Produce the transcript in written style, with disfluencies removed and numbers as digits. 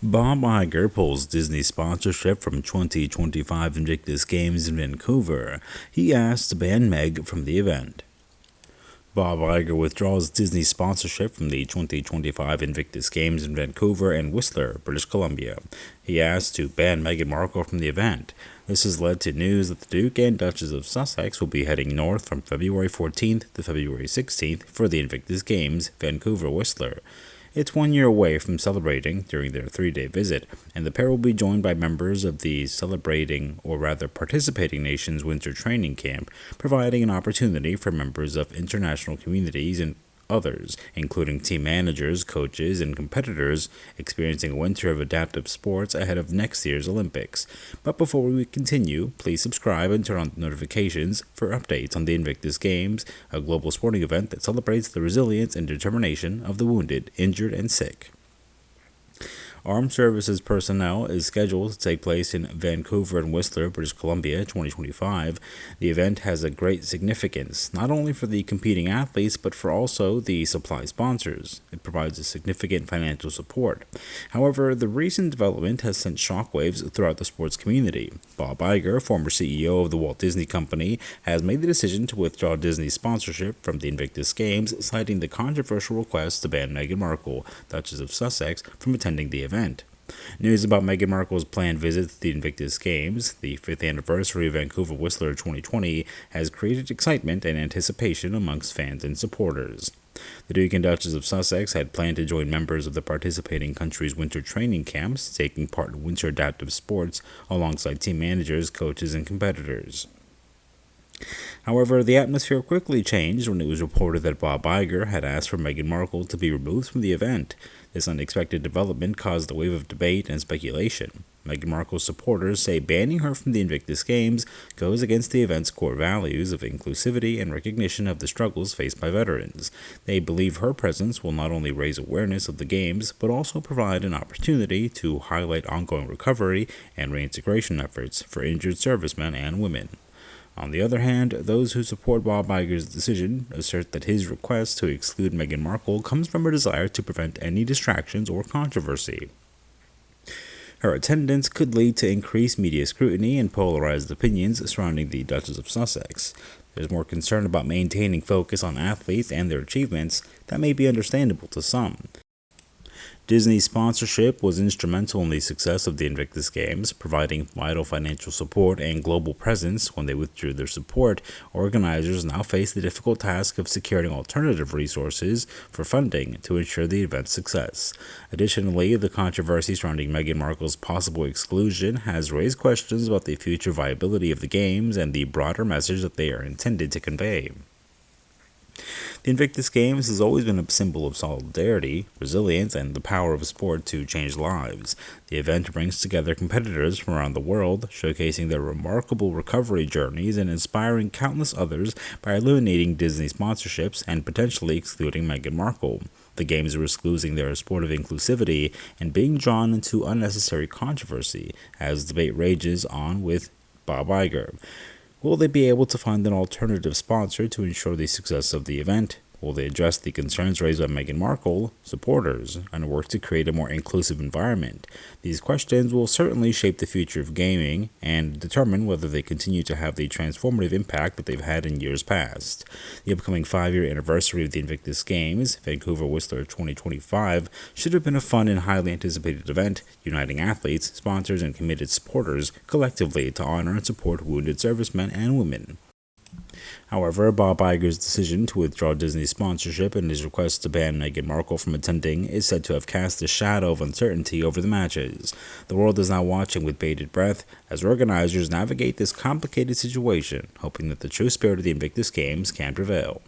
Bob Iger pulls Disney sponsorship from 2025 Invictus Games in Vancouver. He asked to ban Meg from the event. Bob Iger withdraws Disney sponsorship from the 2025 Invictus Games in Vancouver and Whistler, British Columbia. He asked to ban Meghan Markle from the event. This has led to news that the Duke and Duchess of Sussex will be heading north from February 14th to February 16th for the Invictus Games, Vancouver-Whistler. It's 1 year away from celebrating during their 3-day visit, and the pair will be joined by members of the participating nation's winter training camp, providing an opportunity for members of international communities and others, including team managers, coaches, and competitors, experiencing a winter of adaptive sports ahead of next year's Olympics. But before we continue, please subscribe and turn on notifications for updates on the Invictus Games, a global sporting event that celebrates the resilience and determination of the wounded, injured, and sick. Armed Services personnel is scheduled to take place in Vancouver and Whistler, British Columbia, 2025. The event has a great significance, not only for the competing athletes, but for also the supply sponsors. It provides a significant financial support. However, the recent development has sent shockwaves throughout the sports community. Bob Iger, former CEO of the Walt Disney Company, has made the decision to withdraw Disney's sponsorship from the Invictus Games, citing the controversial request to ban Meghan Markle, Duchess of Sussex, from attending the event. News about Meghan Markle's planned visit to the Invictus Games, the 5th anniversary of Vancouver Whistler 2020, has created excitement and anticipation amongst fans and supporters. The Duke and Duchess of Sussex had planned to join members of the participating country's winter training camps, taking part in winter adaptive sports alongside team managers, coaches, and competitors. However, the atmosphere quickly changed when it was reported that Bob Iger had asked for Meghan Markle to be removed from the event. This unexpected development caused a wave of debate and speculation. Meghan Markle's supporters say banning her from the Invictus Games goes against the event's core values of inclusivity and recognition of the struggles faced by veterans. They believe her presence will not only raise awareness of the Games, but also provide an opportunity to highlight ongoing recovery and reintegration efforts for injured servicemen and women. On the other hand, those who support Bob Iger's decision assert that his request to exclude Meghan Markle comes from a desire to prevent any distractions or controversy. Her attendance could lead to increased media scrutiny and polarized opinions surrounding the Duchess of Sussex. There's more concern about maintaining focus on athletes and their achievements that may be understandable to some. Disney's sponsorship was instrumental in the success of the Invictus Games, providing vital financial support and global presence. When they withdrew their support, organizers now face the difficult task of securing alternative resources for funding to ensure the event's success. Additionally, the controversy surrounding Meghan Markle's possible exclusion has raised questions about the future viability of the Games and the broader message that they are intended to convey. The Invictus Games has always been a symbol of solidarity, resilience, and the power of sport to change lives. The event brings together competitors from around the world, showcasing their remarkable recovery journeys and inspiring countless others by eliminating Disney sponsorships and potentially excluding Meghan Markle. The Games risk losing their sport of inclusivity and being drawn into unnecessary controversy as debate rages on with Bob Iger. Will they be able to find an alternative sponsor to ensure the success of the event? Will they address the concerns raised by Meghan Markle supporters and work to create a more inclusive environment? These questions will certainly shape the future of gaming and determine whether they continue to have the transformative impact that they've had in years past. The upcoming 5-year anniversary of the Invictus Games, Vancouver Whistler 2025, should have been a fun and highly anticipated event, uniting athletes, sponsors, and committed supporters collectively to honor and support wounded servicemen and women. However, Bob Iger's decision to withdraw Disney's sponsorship and his request to ban Meghan Markle from attending is said to have cast a shadow of uncertainty over the matches. The world is now watching with bated breath as organizers navigate this complicated situation, hoping that the true spirit of the Invictus Games can prevail.